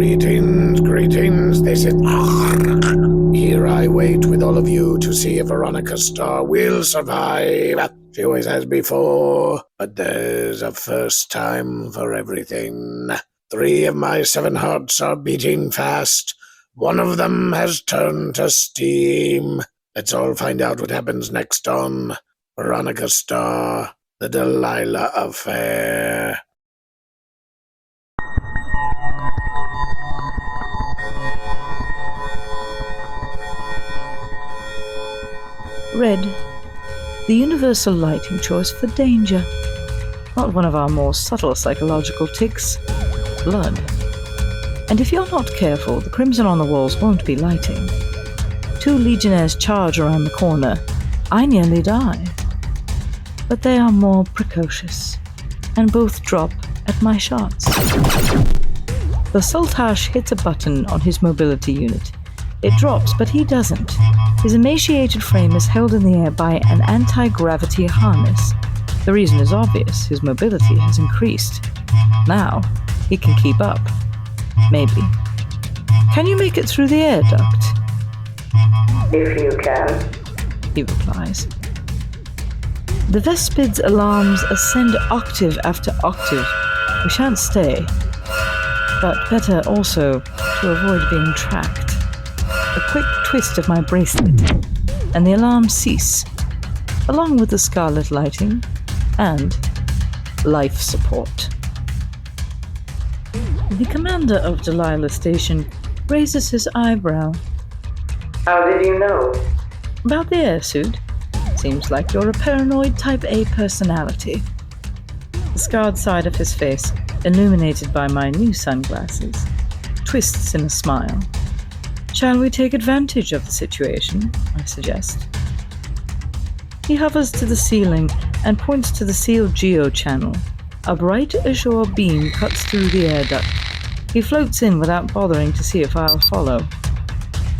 Greetings, this is... Here I wait with all of you to see if Veronica Starr will survive. She always has before, but there's a first time for everything. 3 of my 7 hearts are beating fast. 1 of them has turned to steam. Let's all find out what happens next on Veronica Starr, the Delilah Affair. Red, the universal lighting choice for danger. Not one of our more subtle psychological tics. Blood. And if you're not careful, the crimson on the walls won't be lighting. 2 legionnaires charge around the corner. I nearly die. But they are more precocious, and both drop at my shots. The Sultash hits a button on his mobility unit. It drops, but he doesn't. His emaciated frame is held in the air by an anti-gravity harness. The reason is obvious. His mobility has increased. Now, he can keep up. Maybe. Can you make it through the air duct? If you can, he replies. The Vespid's alarms ascend octave after octave. We shan't stay. But better also to avoid being tracked. A quick twist of my bracelet, and the alarms cease, along with the scarlet lighting and life support. The commander of Delilah Station raises his eyebrow. How did you know? About the airsuit. Seems like you're a paranoid type A personality. The scarred side of his face, illuminated by my new sunglasses, twists in a smile. Shall we take advantage of the situation? I suggest. He hovers to the ceiling and points to the sealed geo channel. A bright azure beam cuts through the air duct. He floats in without bothering to see if I'll follow.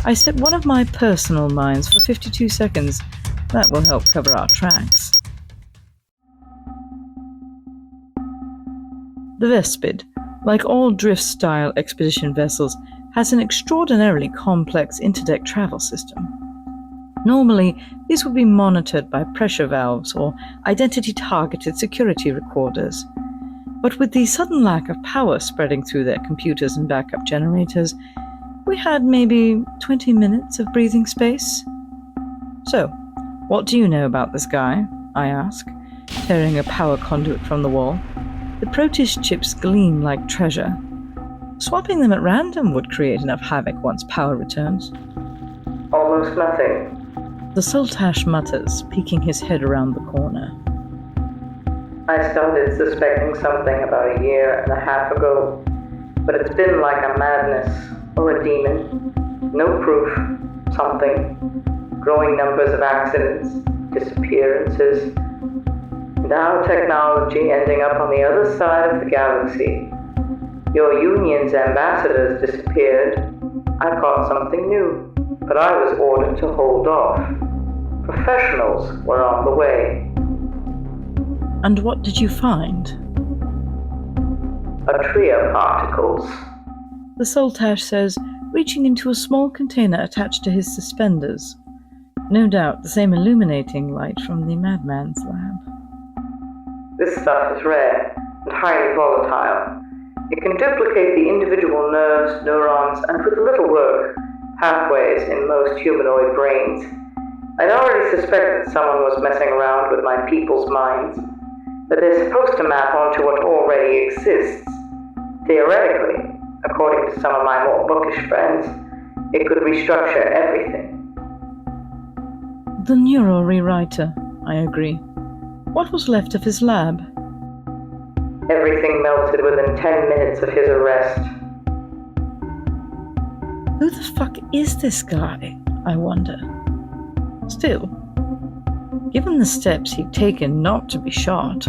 I set one of my personal mines for 52 seconds. That will help cover our tracks. The Vespid, like all drift-style expedition vessels, has an extraordinarily complex interdeck travel system. Normally, these would be monitored by pressure valves or identity-targeted security recorders. But with the sudden lack of power spreading through their computers and backup generators, we had maybe 20 minutes of breathing space. So, what do you know about this guy? I ask, tearing a power conduit from the wall. The protist chips gleam like treasure. Swapping them at random would create enough havoc once power returns. Almost nothing. The Sultash mutters, peeking his head around the corner. I started suspecting something about 1.5 years ago, but it's been like a madness or a demon. No proof. Something. Growing numbers of accidents, disappearances. Now technology ending up on the other side of the galaxy. Your union's ambassadors disappeared. I caught something new, but I was ordered to hold off. Professionals were on the way. And what did you find? A trio of particles. The Sultash says, reaching into a small container attached to his suspenders. No doubt the same illuminating light from the madman's lab. This stuff is rare and highly volatile. It can duplicate the individual nerves, neurons, and with little work, pathways in most humanoid brains. I'd already suspected someone was messing around with my people's minds, but they're supposed to map onto what already exists. Theoretically, according to some of my more bookish friends, it could restructure everything. The neural rewriter, I agree. What was left of his lab? Everything melted within 10 minutes of his arrest. Who the fuck is this guy, I wonder? Still, given the steps he'd taken not to be shot,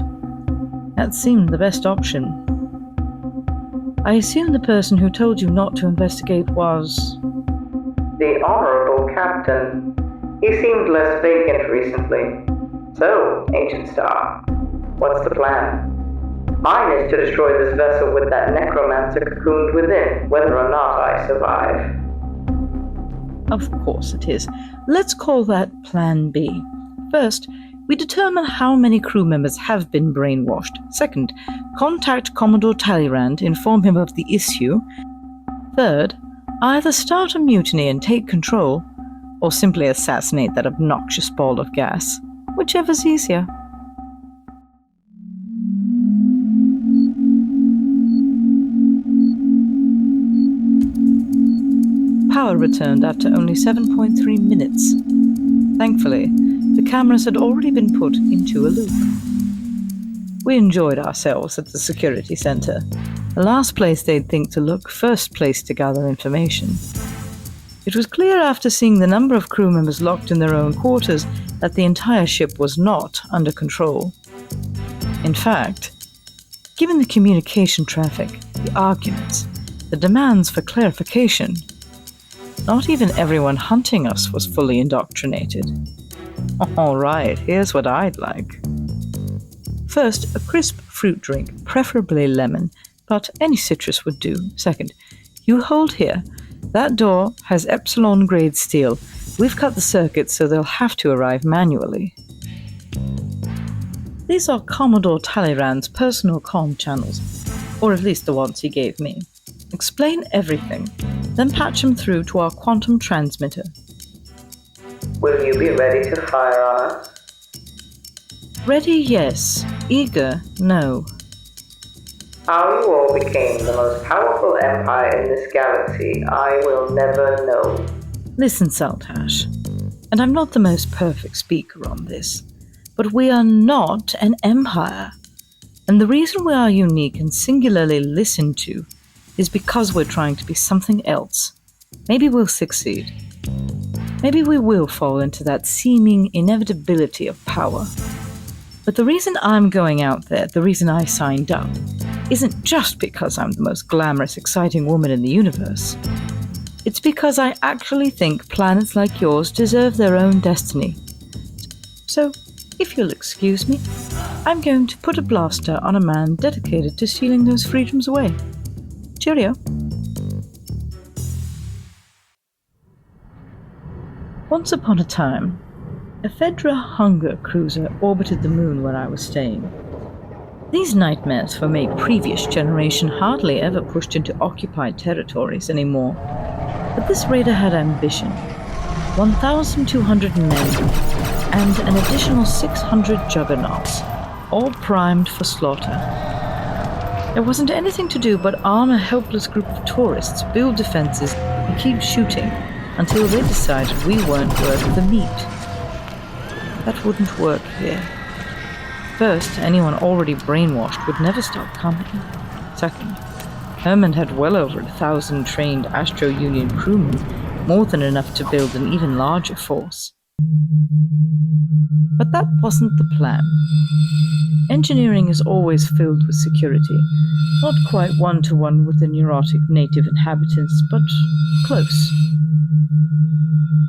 that seemed the best option. I assume the person who told you not to investigate was... the Honorable Captain. He seemed less vacant recently. So, Agent Starr, what's the plan? Mine is to destroy this vessel with that necromancer cocooned within, whether or not I survive. Of course it is. Let's call that Plan B. First, we determine how many crew members have been brainwashed. Second, contact Commodore Talleyrand, inform him of the issue. Third, either start a mutiny and take control, or simply assassinate that obnoxious ball of gas. Whichever's easier. Power returned after only 7.3 minutes. Thankfully, the cameras had already been put into a loop. We enjoyed ourselves at the security center. The last place they'd think to look, first place to gather information. It was clear after seeing the number of crew members locked in their own quarters that the entire ship was not under control. In fact, given the communication traffic, the arguments, the demands for clarification, not even everyone hunting us was fully indoctrinated. All right, here's what I'd like. First, a crisp fruit drink, preferably lemon, but any citrus would do. Second, you hold here. That door has Epsilon-grade steel. We've cut the circuits, so they'll have to arrive manually. These are Commodore Talleyrand's personal comm channels, or at least the ones he gave me. Explain everything, then patch him through to our quantum transmitter. Will you be ready to fire on us? Ready, yes. Eager, no. How you all became the most powerful empire in this galaxy, I will never know. Listen, Saltash, and I'm not the most perfect speaker on this, but we are not an empire. And the reason we are unique and singularly listened to is because we're trying to be something else. Maybe we'll succeed. Maybe we will fall into that seeming inevitability of power. But the reason I'm going out there, the reason I signed up, isn't just because I'm the most glamorous, exciting woman in the universe. It's because I actually think planets like yours deserve their own destiny. So, if you'll excuse me, I'm going to put a blaster on a man dedicated to stealing those freedoms away. Cheerio. Once upon a time, a Fedra hunger cruiser orbited the moon where I was staying. These nightmares for my previous generation hardly ever pushed into occupied territories anymore. But this raider had ambition. 1,200 men and an additional 600 juggernauts, all primed for slaughter. There wasn't anything to do but arm a helpless group of tourists, build defenses, and keep shooting until they decided we weren't worth the meat. That wouldn't work here. First, anyone already brainwashed would never stop coming. Second, Herman had well over 1,000 trained Astro Union crewmen, more than enough to build an even larger force. But that wasn't the plan. Engineering is always filled with security, not quite one-to-one with the neurotic native inhabitants, but close.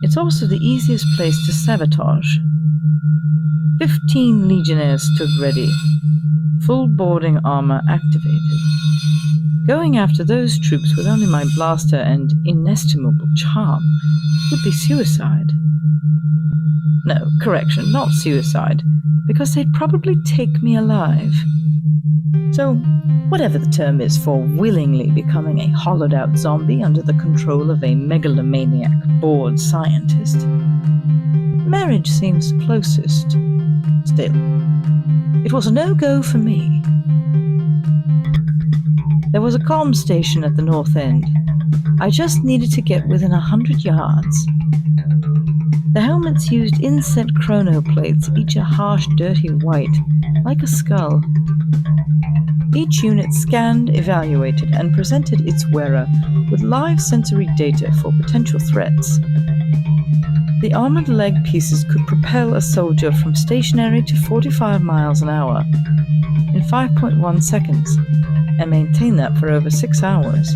It's also the easiest place to sabotage. 15 legionnaires stood ready, full boarding armor activated. Going after those troops with only my blaster and inestimable charm would be suicide. No, correction, not suicide, because they'd probably take me alive. So, whatever the term is for willingly becoming a hollowed-out zombie under the control of a megalomaniac bored scientist. Marriage seems closest. Still, it was a no-go for me. There was a comm station at the north end. I just needed to get within 100 yards. The helmets used inset chronoplates, each a harsh, dirty white, like a skull. Each unit scanned, evaluated, and presented its wearer with live sensory data for potential threats. The armored leg pieces could propel a soldier from stationary to 45 miles an hour in 5.1 seconds, and maintain that for over 6 hours.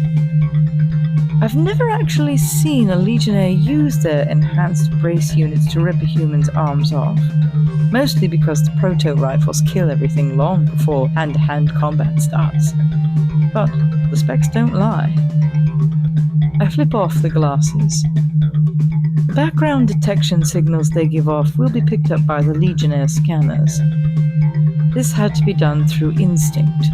I've never actually seen a Legionnaire use their enhanced brace units to rip a human's arms off, mostly because the proto-rifles kill everything long before hand-to-hand combat combat starts. But the specs don't lie. I flip off the glasses. The background detection signals they give off will be picked up by the Legionnaire scanners. This had to be done through instinct.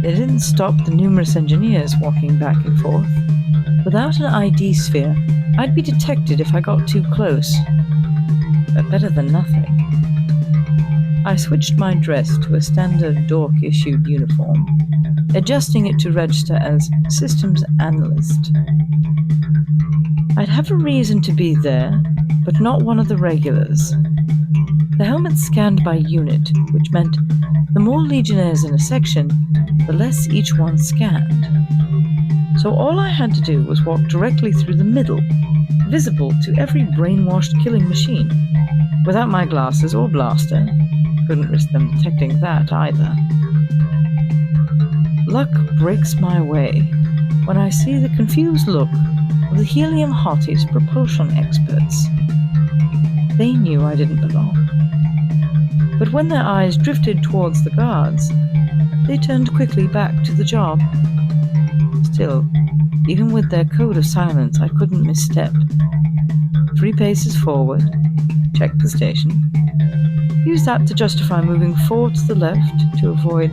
They didn't stop the numerous engineers walking back and forth. Without an ID sphere, I'd be detected if I got too close. But better than nothing. I switched my dress to a standard dork-issued uniform, adjusting it to register as Systems Analyst. I'd have a reason to be there, but not one of the regulars. The helmet scanned by unit, which meant the more Legionnaires in a section, the less each one scanned. So all I had to do was walk directly through the middle, visible to every brainwashed killing machine. Without my glasses or blaster, couldn't risk them detecting that either. Luck breaks my way when I see the confused look of the helium hotties propulsion experts. They knew I didn't belong. But when their eyes drifted towards the guards, they turned quickly back to the job. Still, even with their code of silence, I couldn't misstep. 3 paces forward, checked the station. Used that to justify moving 4 to the left to avoid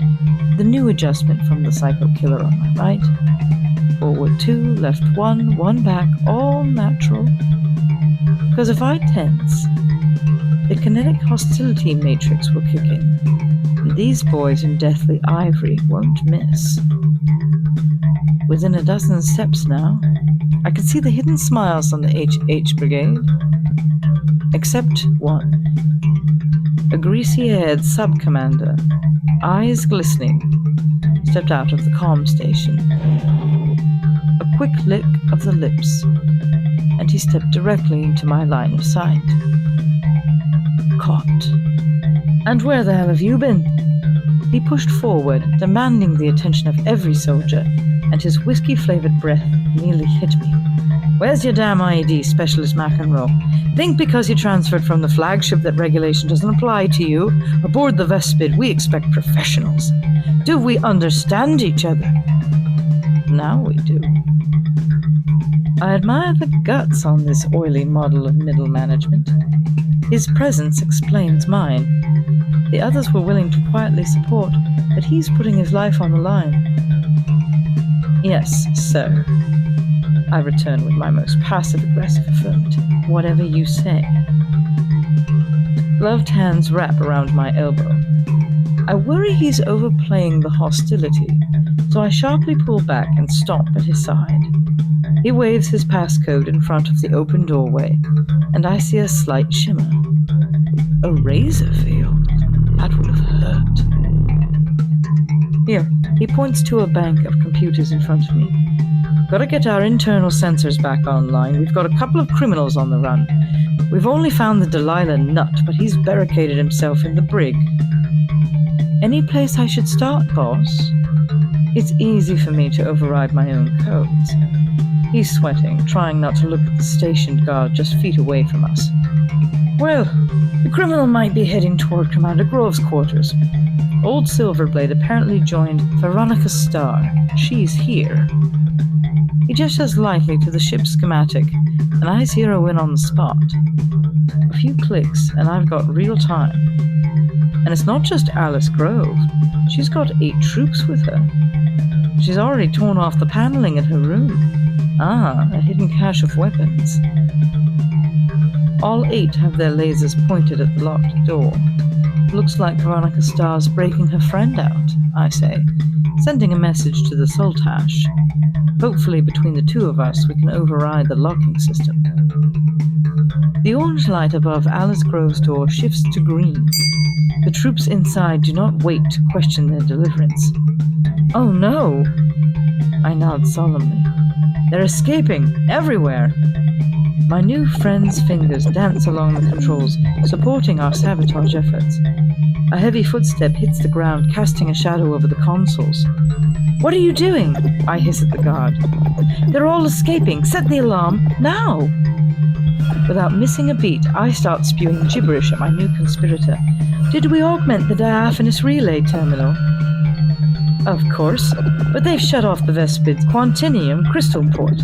the new adjustment from the psycho killer on my right. Forward 2, left 1, 1 back, all natural. Because if I tense, the kinetic hostility matrix will kick in, and these boys in deathly ivory won't miss. Within a dozen steps now, I can see the hidden smiles on the HH Brigade. Except one. A greasy-haired sub-commander, eyes glistening, stepped out of the comm station. A quick lick of the lips, and he stepped directly into my line of sight. Caught. And where the hell have you been? He pushed forward, demanding the attention of every soldier, and his whiskey-flavored breath nearly hit me. Where's your damn ID, Specialist McEnroe? Think because you transferred from the flagship that regulation doesn't apply to you? Aboard the Vespid, we expect professionals. Do we understand each other? Now we do. I admire the guts on this oily model of middle management. His presence explains mine. The others were willing to quietly support, but he's putting his life on the line. Yes, sir. I return with my most passive-aggressive affirmative. Whatever you say. Gloved hands wrap around my elbow. I worry he's overplaying the hostility, so I sharply pull back and stomp at his side. He waves his passcode in front of the open doorway, and I see a slight shimmer. A razor field? That would have hurt. Here, he points to a bank of computers in front of me. Gotta get our internal sensors back online. We've got a couple of criminals on the run. We've only found the Delilah nut, but he's barricaded himself in the brig. Any place I should start, boss? It's easy for me to override my own codes. He's sweating, trying not to look at the stationed guard just feet away from us. Well, the criminal might be heading toward Commander Grove's quarters. Old Silverblade apparently joined Veronica Starr. She's here. He gestures lightly to the ship's schematic, and I zero in on the spot. A few clicks, and I've got real time. And it's not just Alice Grove. She's got 8 troops with her. She's already torn off the paneling in her room. Ah, a hidden cache of weapons. All 8 have their lasers pointed at the locked door. Looks like Veronica Starr's breaking her friend out, I say, sending a message to the Sultash. Hopefully between the 2 of us we can override the locking system. The orange light above Alice Grove's door shifts to green. The troops inside do not wait to question their deliverance. Oh no! I nod solemnly. They're escaping, everywhere! My new friend's fingers dance along the controls, supporting our sabotage efforts. A heavy footstep hits the ground, casting a shadow over the consoles. "What are you doing?" I hiss at the guard. "They're all escaping. Set the alarm, now!" Without missing a beat, I start spewing gibberish at my new conspirator. "Did we augment the diaphanous relay terminal?" "Of course, but they've shut off the Vespid's Quantinium crystal port."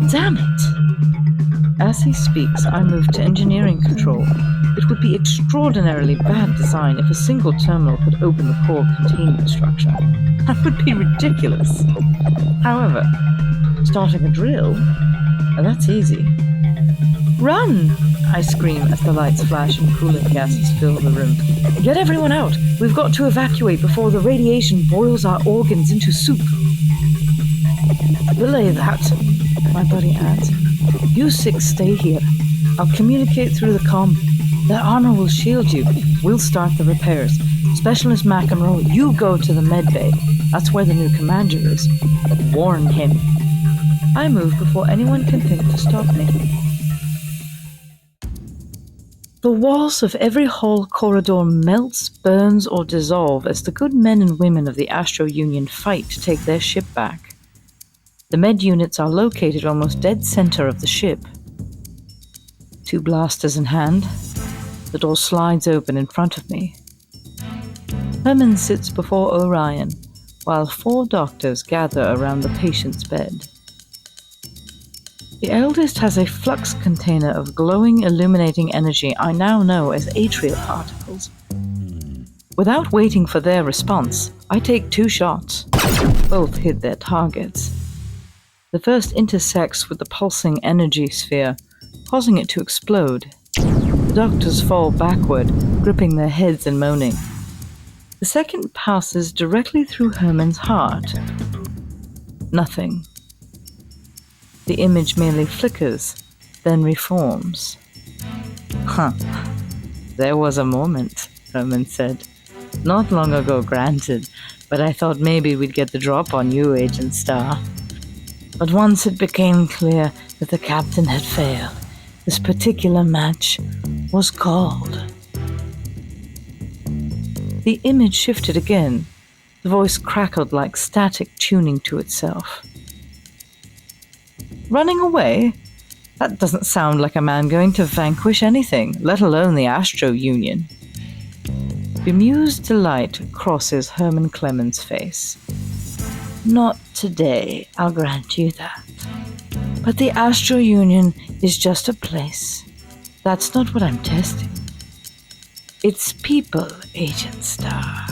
"Damn it!" As he speaks, I move to engineering control. It would be extraordinarily bad design if a single terminal could open the core containment structure. That would be ridiculous. However, starting a drill, that's easy. "Run!" I scream as the lights flash and coolant gases fill the room. "Get everyone out! We've got to evacuate before the radiation boils our organs into soup." "Belay that," my buddy adds. "You six stay here. I'll communicate through the comm. Their armor will shield you. We'll start the repairs. Specialist McEnroe, you go to the med bay. That's where the new commander is. Warn him." I move before anyone can think to stop me. The walls of every hall corridor melts, burns, or dissolve as the good men and women of the Astro Union fight to take their ship back. The med units are located almost dead center of the ship. 2 blasters in hand, the door slides open in front of me. Herman sits before Orion, while 4 doctors gather around the patient's bed. The eldest has a flux container of glowing, illuminating energy I now know as atrial particles. Without waiting for their response, I take 2 shots. Both hit their targets. The first intersects with the pulsing energy sphere, causing it to explode. The doctors fall backward, gripping their heads and moaning. The second passes directly through Herman's heart. Nothing. The image merely flickers, then reforms. "Huh. There was a moment," Herman said. "Not long ago, granted, but I thought maybe we'd get the drop on you, Agent Starr. But once it became clear that the captain had failed, this particular match was called." The image shifted again. The voice crackled like static tuning to itself. "Running away? That doesn't sound like a man going to vanquish anything, let alone the Astro Union." Bemused delight crosses Herman Clemens' face. "Not today, I'll grant you that. But the Astro Union is just a place. That's not what I'm testing. It's people, Agent Starr.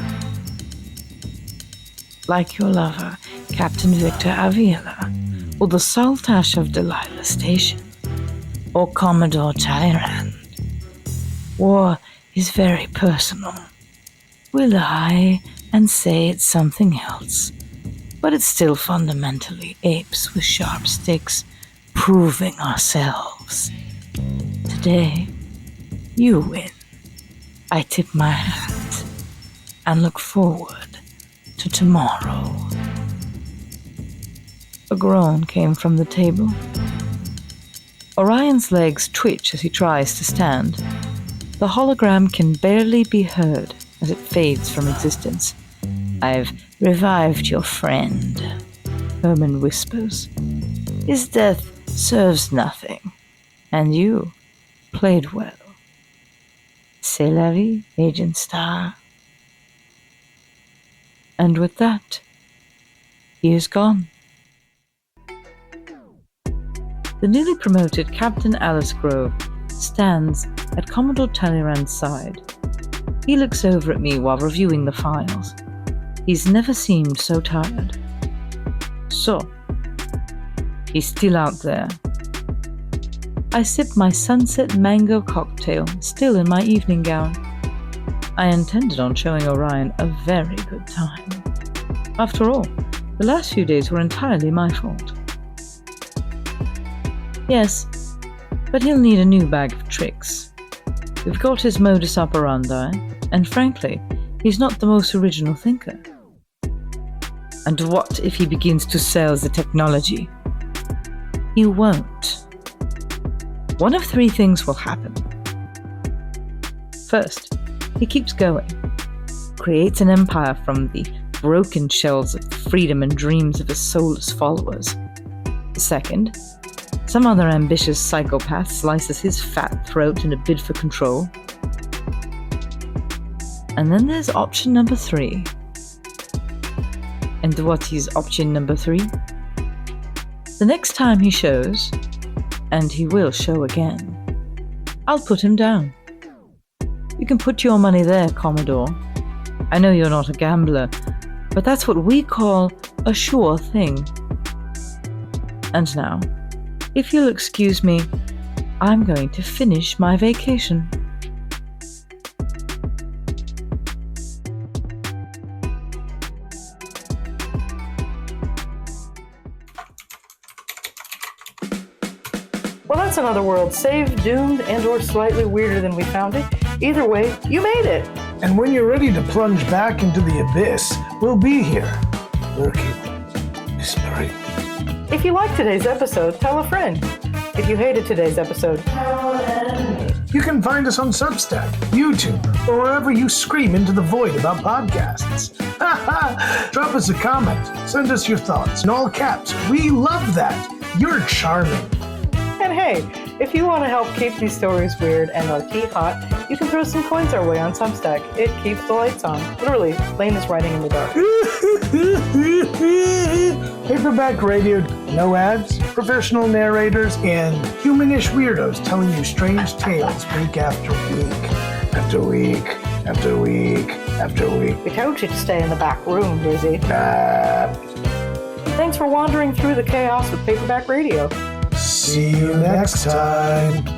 Like your lover, Captain Victor Avila, or the Saltash of Delilah Station, or Commodore Talleyrand. War is very personal. We lie and say it's something else, but it's still fundamentally apes with sharp sticks, proving ourselves. Today, you win. I tip my hat and look forward to tomorrow." A groan came from the table. Orion's legs twitch as he tries to stand. The hologram can barely be heard as it fades from existence. "I've revived your friend," Herman whispers. "His death serves nothing, and you played well. C'est la vie, Agent Starr." And with that, he is gone. The newly promoted Captain Alice Grove stands at Commodore Talleyrand's side. He looks over at me while reviewing the files. He's never seemed so tired. "So, he's still out there." I sip my sunset mango cocktail, still in my evening gown. I intended on showing Orion a very good time. After all, the last few days were entirely my fault. "Yes, but he'll need a new bag of tricks. We've got his modus operandi, and frankly, he's not the most original thinker." "And what if he begins to sell the technology?" "He won't. One of three things will happen. First, he keeps going, creates an empire from the broken shells of freedom and dreams of his soulless followers. Second, some other ambitious psychopath slices his fat throat in a bid for control. And then there's option number 3. And what is option number 3? The next time he shows, and he will show again, I'll put him down. You can put your money there, Commodore. I know you're not a gambler, but that's what we call a sure thing. And now, if you'll excuse me, I'm going to finish my vacation. Well, that's another world saved, doomed, and or slightly weirder than we found it. Either way, you made it! And when you're ready to plunge back into the abyss, we'll be here, lurking, whispering. If you liked today's episode, tell a friend. If you hated today's episode, You can find us on Substack, YouTube, or wherever you scream into the void about podcasts. Drop us a comment, send us your thoughts in all caps. We love that. You're charming. and hey, if you want to help keep these stories weird and our tea hot, you can throw some coins our way on Substack. It keeps the lights on. Literally, Lane is writing in the dark. Paperback Radio, no ads, professional narrators, and humanish weirdos telling you strange tales week after week. After week, after week, after week. We told you to stay in the back room, Lizzie. Thanks for wandering through the chaos of Paperback Radio. See you next time.